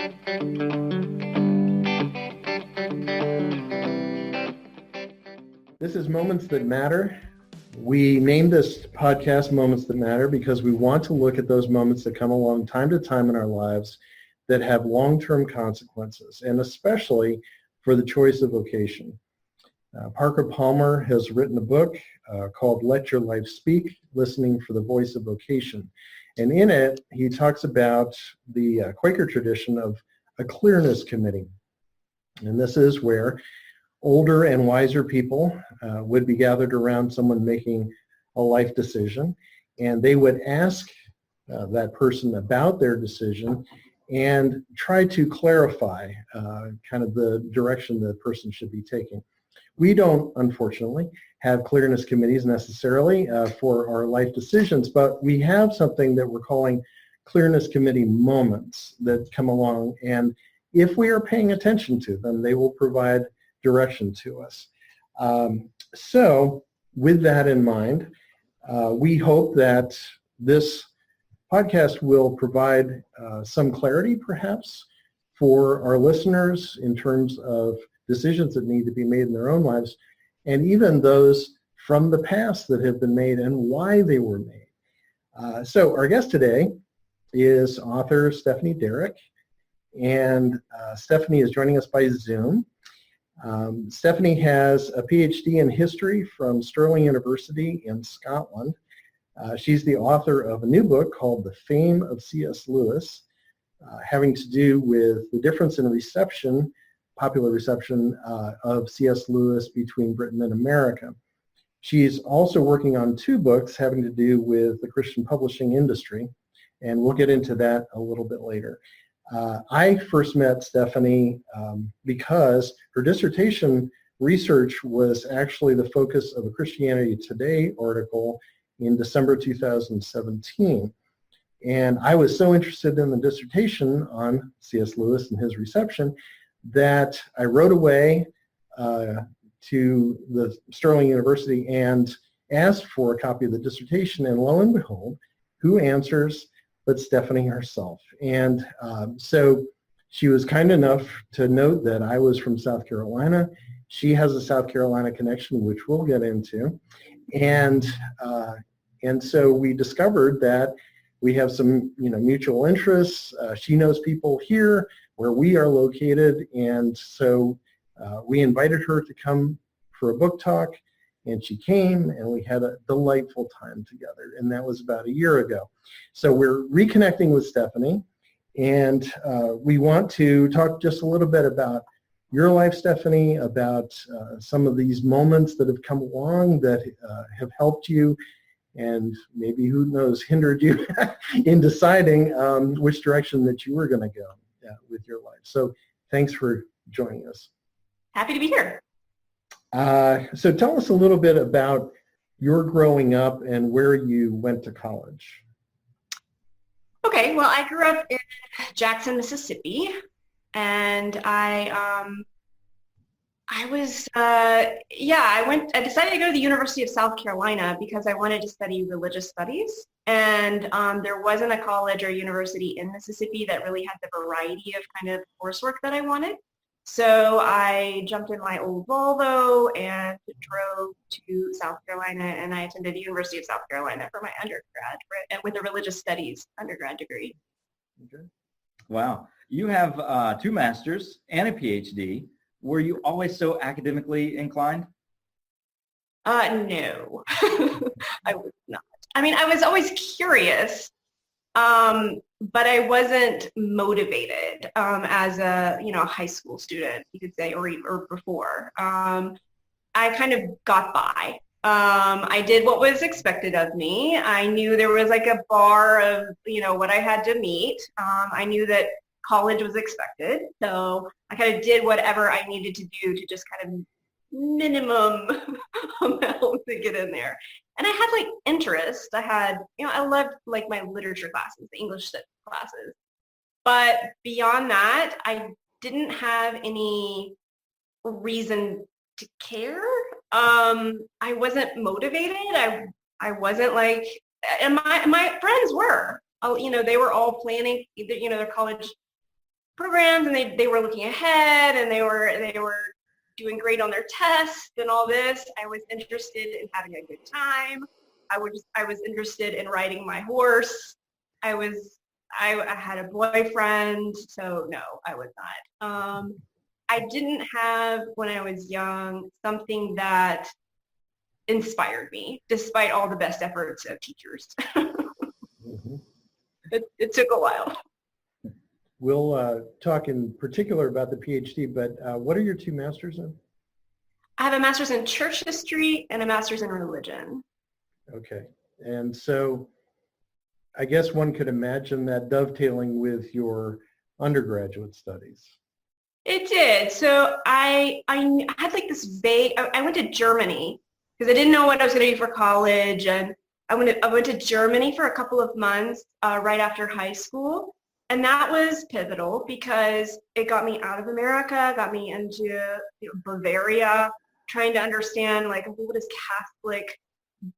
This is Moments That Matter. We named this podcast Moments That Matter because we want to look at those moments that come along time to time in our lives that have long-term consequences, and especially for the choice of vocation. Parker Palmer has written a book called Let Your Life Speak, Listening for the Voice of Vocation. And in it, he talks about the Quaker tradition of a clearness committee. And this is where older and wiser people would be gathered around someone making a life decision, and they would ask that person about their decision and try to clarify kind of the direction the person should be taking. We don't, unfortunately, have clearness committees necessarily for our life decisions, but we have something that we're calling clearness committee moments that come along, and if we are paying attention to them, they will provide direction to us. So with that in mind, we hope that this podcast will provide some clarity perhaps for our listeners in terms of decisions that need to be made in their own lives, and even those from the past that have been made and why they were made. So our guest today is author Stephanie Derrick, and Stephanie is joining us by Zoom. Stephanie has a PhD in history from Stirling University in Scotland. She's the author of a new book called The Fame of C.S. Lewis, having to do with the difference in reception, popular reception of C.S. Lewis between Britain and America. She's also working on two books having to do with the Christian publishing industry, and we'll get into that a little bit later. I first met Stephanie because her dissertation research was actually the focus of a Christianity Today article in December 2017. And I was so interested in the dissertation on C.S. Lewis and his reception that I wrote away to the Stirling University and asked for a copy of the dissertation, and lo and behold, who answers but Stephanie herself. And so she was kind enough to note that I was from South Carolina. She has a South Carolina connection, which we'll get into. And so we discovered that we have some mutual interests. She knows people here where we are located, and so we invited her to come for a book talk, and she came, and we had a delightful time together, and that was about a year ago. So we're reconnecting with Stephanie, and we want to talk just a little bit about your life, Stephanie, about some of these moments that have come along that have helped you, and maybe, who knows, hindered you in deciding which direction that you were going to go with your life. So thanks for joining us. Happy to be here. So tell us a little bit about your growing up and where you went to college. Okay, well, I grew up in Jackson, Mississippi, and I decided to go to the University of South Carolina because I wanted to study religious studies, and there wasn't a college or university in Mississippi that really had the variety of kind of coursework that I wanted. So I jumped in my old Volvo and drove to South Carolina, and I attended the University of South Carolina for my undergrad with a religious studies undergrad degree. Okay. Wow. You have two masters and a PhD. Were you always so academically inclined? No, I was not. I mean, I was always curious, but I wasn't motivated as a high school student, you could say, or before. I kind of got by. I did what was expected of me. I knew there was like a bar of what I had to meet. I knew that college was expected, so I kind of did whatever I needed to do to just kind of minimum amount to get in there. And I had like interest. I had, I loved like my literature classes, the English classes. But beyond that, I didn't have any reason to care. I wasn't motivated. I wasn't like, and my friends were, they were all planning either, their college programs, and they were looking ahead, and they were doing great on their tests and all this. I was interested in having a good time. I was interested in riding my horse. I had a boyfriend, so no, I was not. I didn't have, when I was young, something that inspired me, despite all the best efforts of teachers. Mhm. It took a while. We'll talk in particular about the PhD, but what are your two masters in? I have a master's in church history and a master's in religion. Okay. And so I guess one could imagine that dovetailing with your undergraduate studies. It did. So I had like this vague, I went to Germany because I didn't know what I was going to do for college. And I went to Germany for a couple of months right after high school. And that was pivotal because it got me out of America, got me into Bavaria, trying to understand like what is Catholic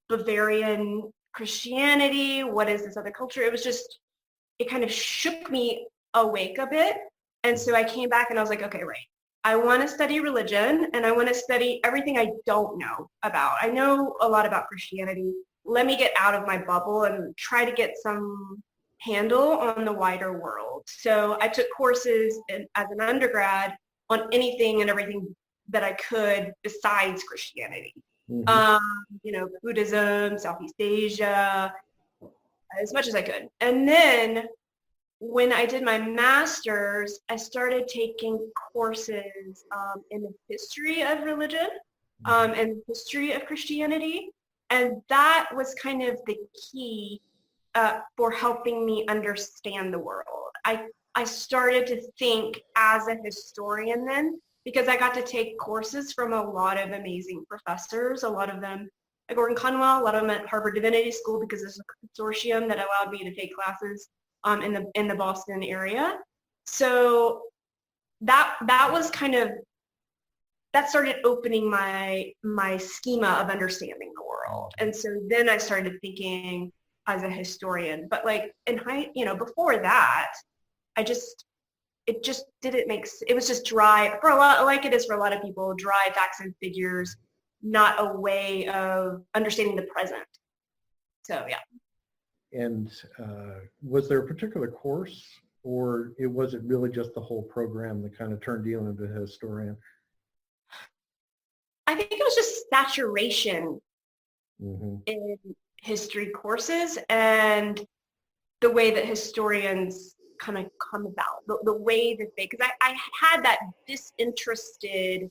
Bavarian Christianity, what is this other culture. It kind of shook me awake a bit. And so I came back and I was like, okay, right. I want to study religion and I want to study everything I don't know about. I know a lot about Christianity. Let me get out of my bubble and try to get some handle on the wider world. So I took courses as an undergrad on anything and everything that I could besides Christianity. Buddhism, Southeast Asia, as much as I could. And then when I did my master's, I started taking courses in the history of religion and the history of Christianity. And that was kind of the key for helping me understand the world. I started to think as a historian then, because I got to take courses from a lot of amazing professors, a lot of them at Gordon Conwell, a lot of them at Harvard Divinity School, because there's a consortium that allowed me to take classes in the Boston area. So that was kind of, that started opening my schema of understanding the world. And so then I started thinking as a historian, but like before that, it just didn't make, it was just dry for a lot, like it is for a lot of people, dry facts and figures, not a way of understanding the present. So yeah. And was there a particular course, or was it really just the whole program that kind of turned you into a historian? I think it was just saturation Mm-hmm. in history courses and the way that historians kind of come about, the way that because I had that disinterested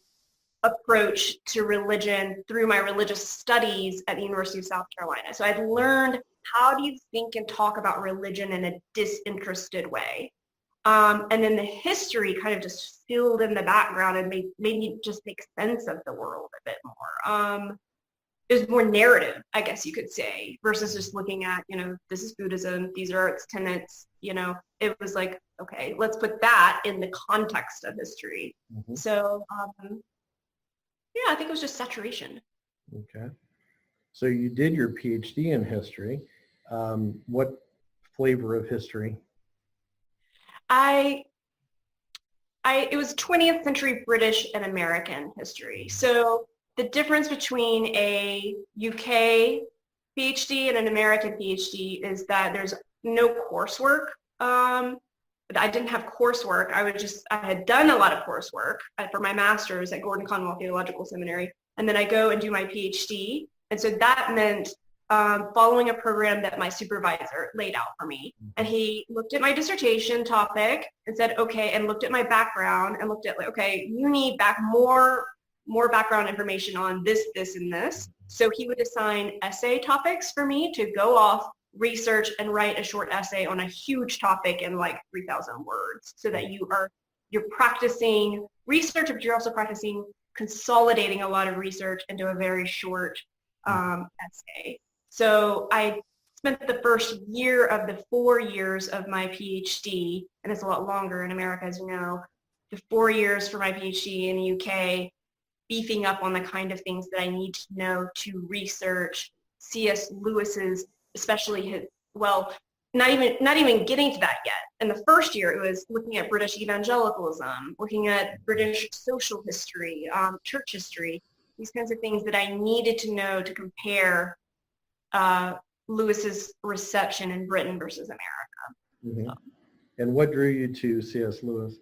approach to religion through my religious studies at the University of South Carolina. So I'd learned how do you think and talk about religion in a disinterested way. And then the history kind of just filled in the background and made me just make sense of the world a bit more. It was more narrative, I guess you could say, versus just looking at, this is Buddhism, these are its tenets, it was like, okay, let's put that in the context of history. Mm-hmm. So, I think it was just saturation. Okay. So you did your PhD in history. What flavor of history? It was 20th century British and American history. So the difference between a UK PhD and an American PhD is that there's no coursework. I didn't have coursework. I had done a lot of coursework for my master's at Gordon Conwell Theological Seminary. And then I go and do my PhD. And so that meant following a program that my supervisor laid out for me. And he looked at my dissertation topic and said, okay, and looked at my background and looked at like, okay, you need more background information on this, and this. So he would assign essay topics for me to go off, research, and write a short essay on a huge topic in like 3,000 words, so that you're practicing research, but you're also practicing consolidating a lot of research into a very short essay. So I spent the first year of the 4 years of my PhD, and it's a lot longer in America, as you know, the 4 years for my PhD in the UK, beefing up on the kind of things that I need to know to research C.S. Lewis's, especially his, well, not even getting to that yet. In the first year, it was looking at British evangelicalism, looking at British social history, church history, these kinds of things that I needed to know to compare Lewis's reception in Britain versus America. Mm-hmm. And what drew you to C.S. Lewis?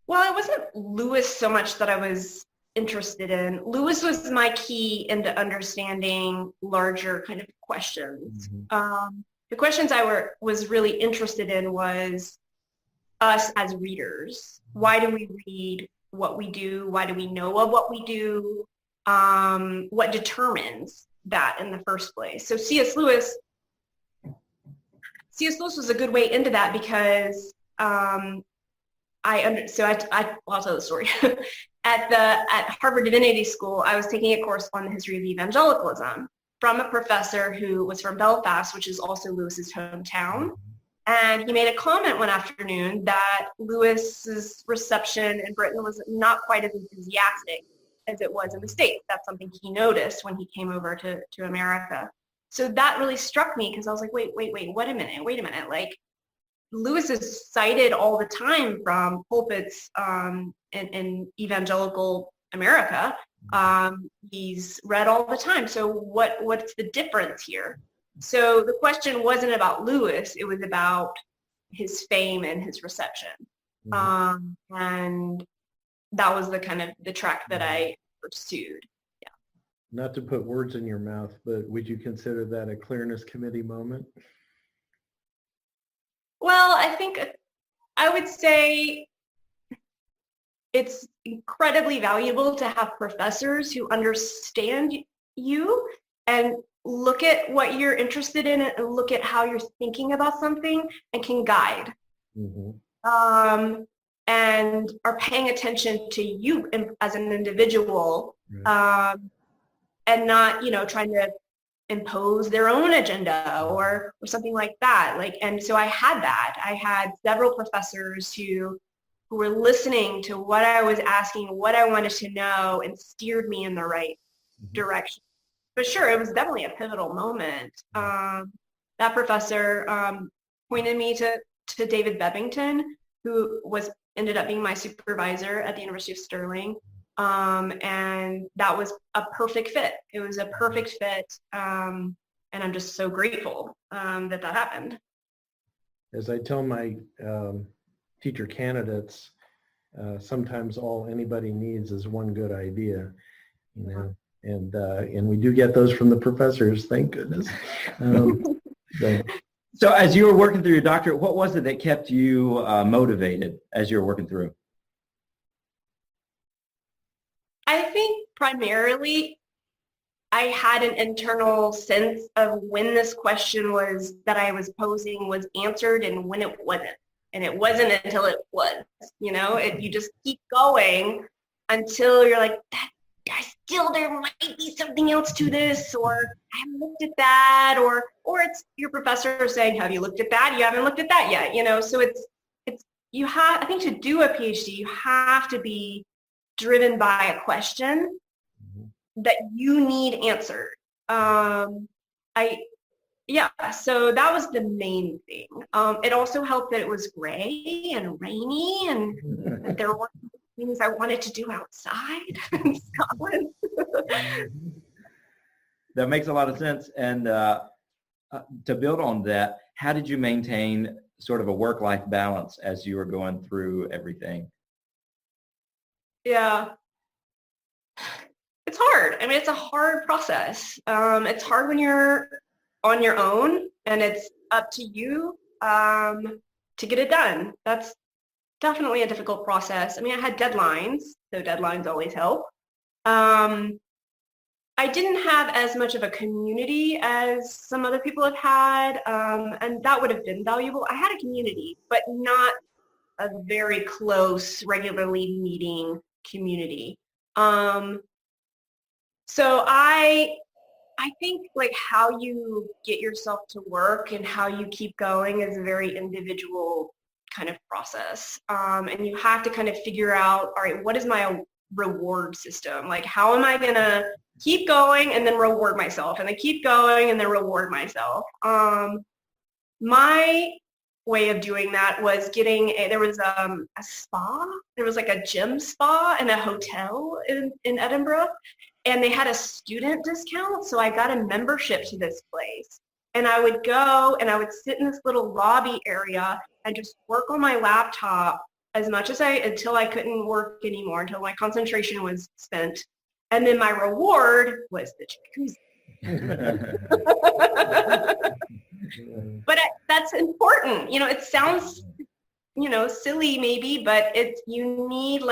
Well, it wasn't Lewis so much that I was interested in. Lewis was my key into understanding larger kind of questions. Mm-hmm. The questions I was really interested in was us as readers. Why do we read what we do? Why do we know of what we do? What determines that in the first place? So C.S. Lewis was a good way into that because I'll tell the story. At Harvard Divinity School, I was taking a course on the history of evangelicalism from a professor who was from Belfast, which is also Lewis's hometown. And he made a comment one afternoon that Lewis's reception in Britain was not quite as enthusiastic as it was in the States. That's something he noticed when he came over to America. So that really struck me because I was like, wait a minute. Like, Lewis is cited all the time from pulpits in evangelical America. He's read all the time. So what's the difference here? So the question wasn't about Lewis. It was about his fame and his reception. Mm-hmm. And that was the track that I pursued. Yeah. Not to put words in your mouth, but would you consider that a clearness committee moment? Well, I think I would say it's incredibly valuable to have professors who understand you and look at what you're interested in and look at how you're thinking about something and can guide. Mm-hmm. And are paying attention to you as an individual, right. And not, trying to impose their own agenda or something like that. And so I had that. I had several professors who were listening to what I was asking, what I wanted to know, and steered me in the right direction. But sure, it was definitely a pivotal moment. That professor pointed me to David Bebbington, who ended up being my supervisor at the University of Sterling. And that was a perfect fit. It was a perfect fit. And I'm just so grateful that happened. As I tell my teacher candidates, sometimes all anybody needs is one good idea, and we do get those from the professors, thank goodness. So as you were working through your doctorate, what was it that kept you motivated as you were working through? I think primarily I had an internal sense of when this question that I was posing was answered and when it wasn't. And it wasn't until it was, you just keep going until you're like, there might be something else to this, or I haven't looked at that, or it's your professor saying, have you looked at that? You haven't looked at that yet, so I think to do a PhD, you have to be driven by a question that you need answered. So that was the main thing. It also helped that it was gray and rainy and that there were things I wanted to do outside in Scotland. That makes a lot of sense. And to build on that, how did you maintain sort of a work-life balance as you were going through everything? Yeah. It's hard. I mean, it's a hard process. It's hard when you're on your own and it's up to you to get it done. That's definitely a difficult process. I mean, I had deadlines, so deadlines always help. I didn't have as much of a community as some other people have had, and that would have been valuable. I had a community, but not a very close, regularly meeting community. So I think how you get yourself to work and how you keep going is a very individual kind of process. And you have to kind of figure out, all right, what is my reward system? How am I going to keep going and then reward myself, and then keep going and then reward myself? my way of doing that was there was a spa. There was like a gym spa in a hotel in Edinburgh, and they had a student discount. So I got a membership to this place, and I would go and I would sit in this little lobby area and just work on my laptop as much as until I couldn't work anymore, until my concentration was spent. And then my reward was the jacuzzi. But that's important. It sounds, silly maybe, but you need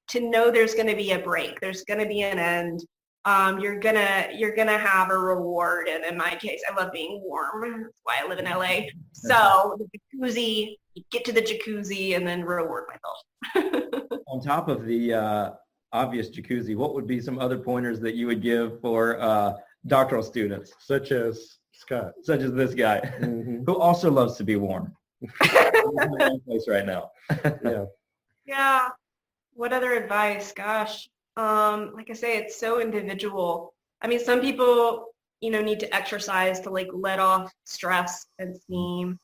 to know there's going to be a break. There's going to be an end. You're gonna have a reward. And in my case, I love being warm. That's why I live in LA. So the jacuzzi, you get to the jacuzzi and then reward myself. On top of the obvious jacuzzi, what would be some other pointers that you would give for doctoral students? Such as Scott. Such as this guy, who also loves to be warm. He's in the wrong place right now. Yeah. Yeah. What other advice? Gosh. Like I say, it's so individual. I mean, some people, need to exercise to let off stress and steam.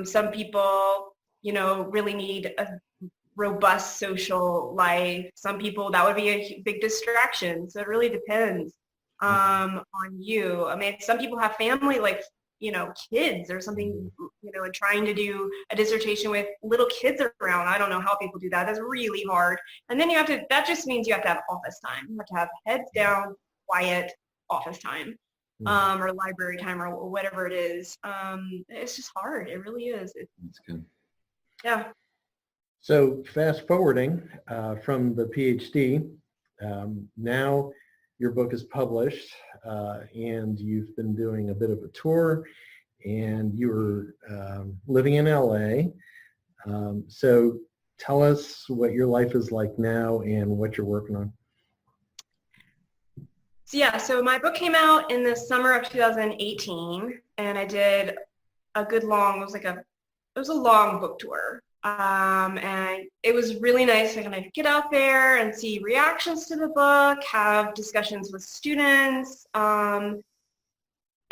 Some people, really need a robust social life. Some people, that would be a big distraction. So it really depends on you. I mean, some people have family, kids or something, and trying to do a dissertation with little kids around. I don't know how people do that. That's really hard. And then that just means you have to have office time. You have to have heads down, quiet office time, or library time or whatever it is. It's just hard. It really is. That's good. Yeah. So fast forwarding from the PhD, now your book is published, and you've been doing a bit of a tour, and you were living in LA. So tell us what your life is like now and what you're working on. So my book came out in the summer of 2018, and I did a good long, it was a long book tour. And it was really nice to kind of get out there and see reactions to the book, have discussions with students,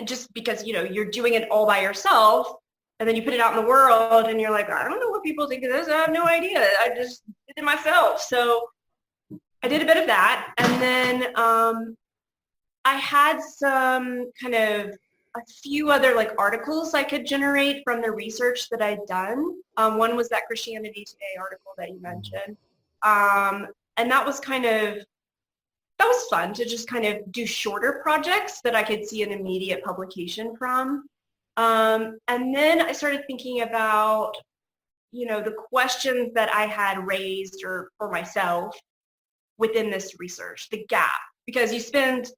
just because, you're doing it all by yourself, and then you put it out in the world and you're like, I don't know what people think of this. I have no idea. I just did it myself. So I did a bit of that. And then I had some kind of a few other articles I could generate from the research that I'd done. One was that Christianity Today article that you mentioned. And that was fun to just kind of do shorter projects that I could see an immediate publication from. And then I started thinking about, the questions that I had raised for myself within this research, the gap, because you spend,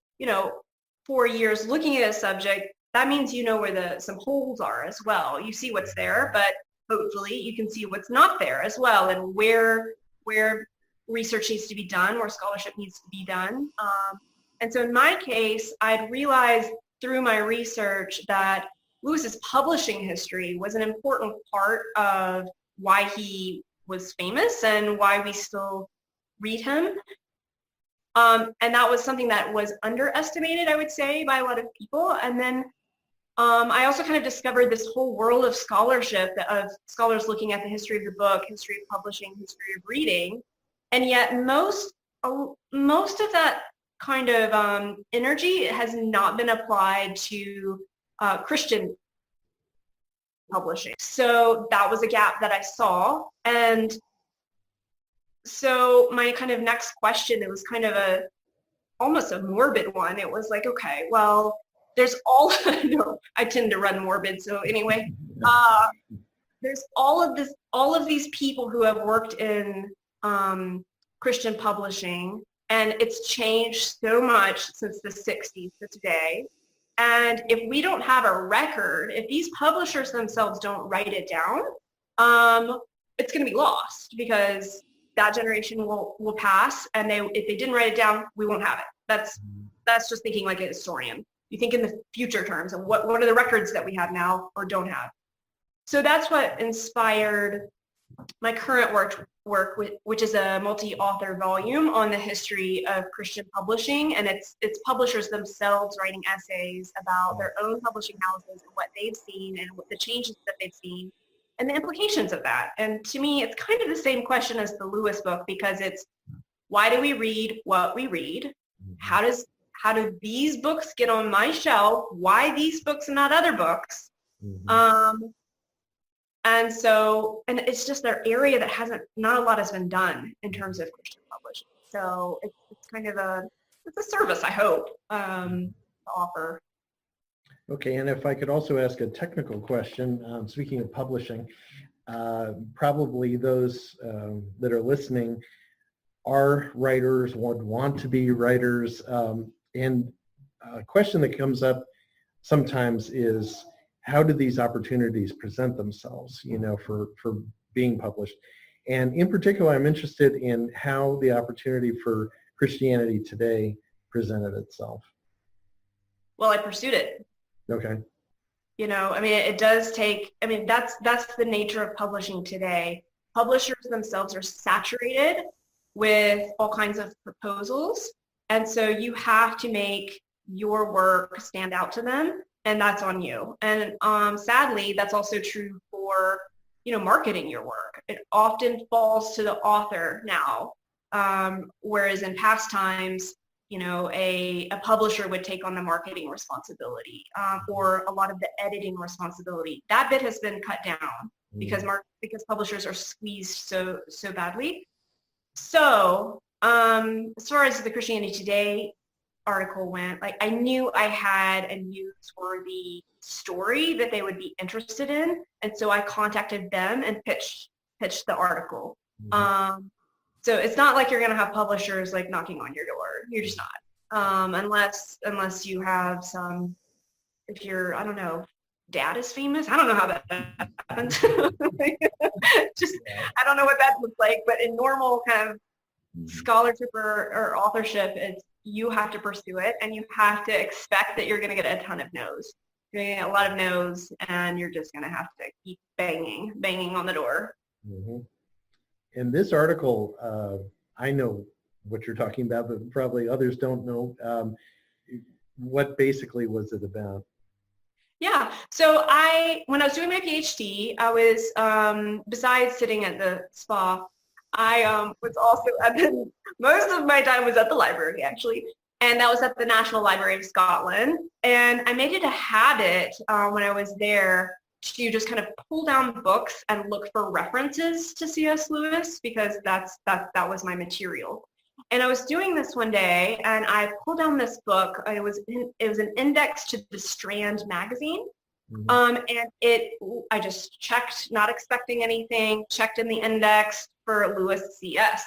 4 years looking at a subject. That means where some holes are as well. You see what's there, but hopefully you can see what's not there as well, and where research needs to be done, where scholarship needs to be done. And so in my case, I'd realized through my research that Lewis's publishing history was an important part of why he was famous and why we still read him. And that was something that was underestimated, I would say, by a lot of people. And then I also kind of discovered this whole world of scholarship, of scholars looking at the history of the book, history of publishing, history of reading. And yet most of that kind of energy has not been applied to Christian publishing. So that was a gap that I saw. And so my kind of next question, it was kind of almost a morbid one. It was like, okay, well, there's I tend to run morbid. So anyway, there's all of these people who have worked in Christian publishing, and it's changed so much since the 60s to today. And if we don't have a record, if these publishers themselves don't write it down, it's going to be lost, because that generation will pass, and if they didn't write it down, we won't have it. That's just thinking like a historian. You think in the future terms of what are the records that we have now or don't have. So that's what inspired my current work, which is a multi-author volume on the history of Christian publishing, and it's publishers themselves writing essays about their own publishing houses and what they've seen and what the changes that they've seen and the implications of that. And to me, it's kind of the same question as the Lewis book, because it's, why do we read what we read? How do these books get on my shelf? Why these books and not other books? And it's just their area that not a lot has been done in terms of Christian publishing. So it's kind of it's a service, I hope, to offer. Okay, and if I could also ask a technical question, speaking of publishing, probably those that are listening are writers, would want to be writers, and a question that comes up sometimes is, how do these opportunities present themselves, for being published? And in particular, I'm interested in how the opportunity for Christianity Today presented itself. Well, I pursued it. Okay. It does take, that's the nature of publishing today. Publishers themselves are saturated with all kinds of proposals. And so you have to make your work stand out to them, and that's on you. And sadly, that's also true for, marketing your work. It often falls to the author now, whereas in past times, a publisher would take on the marketing responsibility or a lot of the editing responsibility. That bit has been cut down because publishers are squeezed so badly. So as far as the Christianity Today article went, I knew I had a newsworthy story that they would be interested in, and so I contacted them and pitched the article. So it's not like you're going to have publishers knocking on your door. You're just not, unless you have some. If your dad is famous. I don't know how that happens. I don't know what that looks like. But in normal kind of scholarship or authorship, you have to pursue it, and you have to expect that you're going to get a ton of no's. You're going to get a lot of no's, and you're just going to have to keep banging on the door. In this article, I know what you're talking about, but probably others don't know. What basically was it about? Yeah, so when I was doing my PhD, I was, besides sitting at the spa, I was also most of my time was at the library, actually, and that was at the National Library of Scotland. And I made it a habit when I was there to just kind of pull down books and look for references to C.S. Lewis, because that was my material. And I was doing this one day, and I pulled down this book. It was an index to the Strand magazine, and I just checked, not expecting anything, checked in the index for Lewis C.S.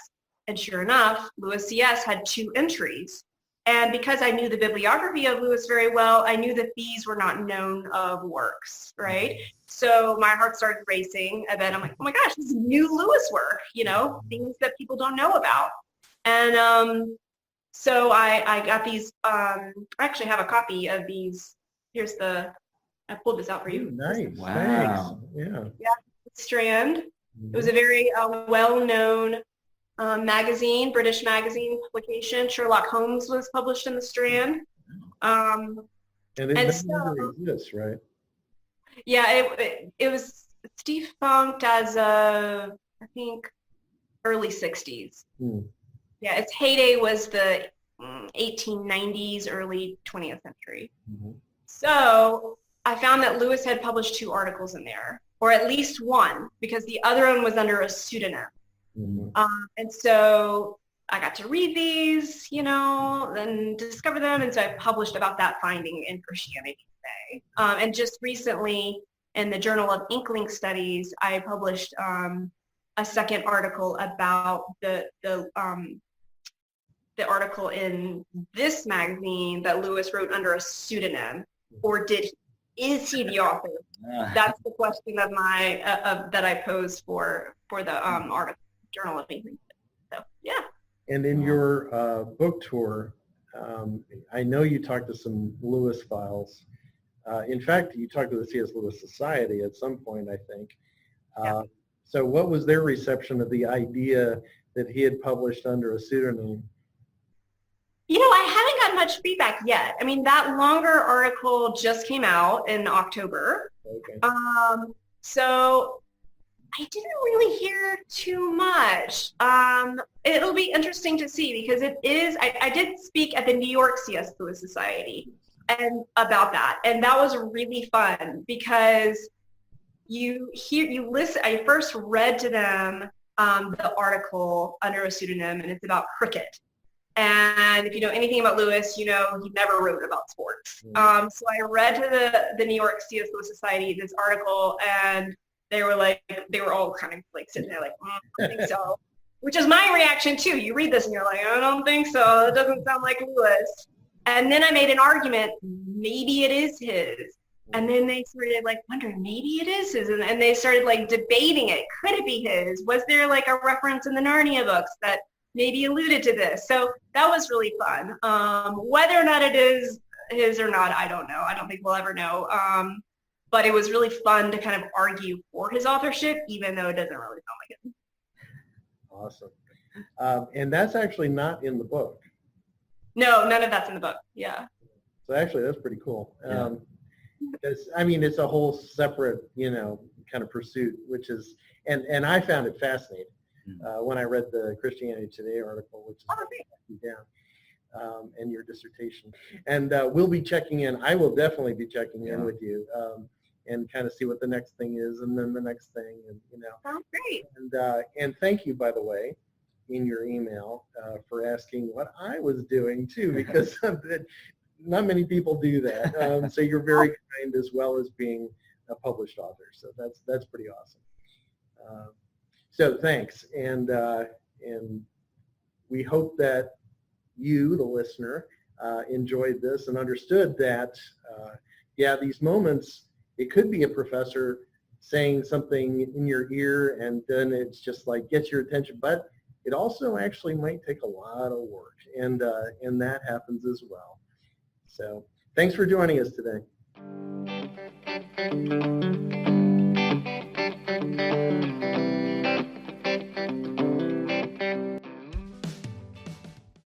And sure enough, Lewis C.S. had 2 entries. And because I knew the bibliography of Lewis very well, I knew that these were not known of works, right? So my heart started racing, and then I'm like, oh my gosh, this is new Lewis work, things that people don't know about. And so I got these, I actually have a copy of these. I pulled this out for you. Ooh, nice. Wow. Thanks. Yeah, Strand. It was a very well-known magazine, British magazine publication. Sherlock Holmes was published in the Strand. And it never exists, right? Yeah, it was defunct as of, I think, early 60s. Yeah, its heyday was the 1890s, early 20th century. So I found that Lewis had published 2 articles in there, or at least one, because the other one was under a pseudonym. And so I got to read these, and discover them, and so I published about that finding in Christianity Today. And just recently, in the Journal of Inkling Studies, I published a second article about the article in this magazine that Lewis wrote under a pseudonym, or is he the author? That's the question of that I posed for the article, Journal of Inkling. So yeah. And in your book tour, I know you talked to some Lewis files. In fact, you talked to the C.S. Lewis Society at some point, I think. So what was their reception of the idea that he had published under a pseudonym? I haven't gotten much feedback yet. I mean, that longer article just came out in October. Okay. So I didn't really hear too much. It'll be interesting to see because it is, I did speak at the New York C.S. Lewis Society and about that. And that was really fun because you listen, I first read to them the article under a pseudonym, and it's about cricket. And if you know anything about Lewis, he never wrote about sports. So I read to the New York C.S. Lewis Society this article, and they were all kind of like sitting there like, I think so. Which is my reaction too. You read this and you're like, I don't think so. It doesn't sound like Lewis. And then I made an argument, maybe it is his. And then they started like wondering, maybe it is his. And they started like debating it. Could it be his? Was there like a reference in the Narnia books that maybe alluded to this? So that was really fun. Whether or not it is his or not, I don't know. I don't think we'll ever know. But it was really fun to kind of argue for his authorship, even though it doesn't really sound like him. Awesome. And that's actually not in the book. No, none of that's in the book. Yeah. So actually, that's pretty cool. Yeah. It's a whole separate, kind of pursuit, which is, and I found it fascinating when I read the Christianity Today article, which is down, and your dissertation. And we'll be checking in. I will definitely be checking in with you and kind of see what the next thing is, and then the next thing, and Sounds great. And thank you, by the way, in your email for asking what I was doing too, because not many people do that. So you're very kind, as well as being a published author. So that's pretty awesome. So thanks, and we hope that you, the listener, enjoyed this and understood that these moments, it could be a professor saying something in your ear, and then it's just like gets your attention, but it also actually might take a lot of work, and that happens as well. So thanks for joining us today.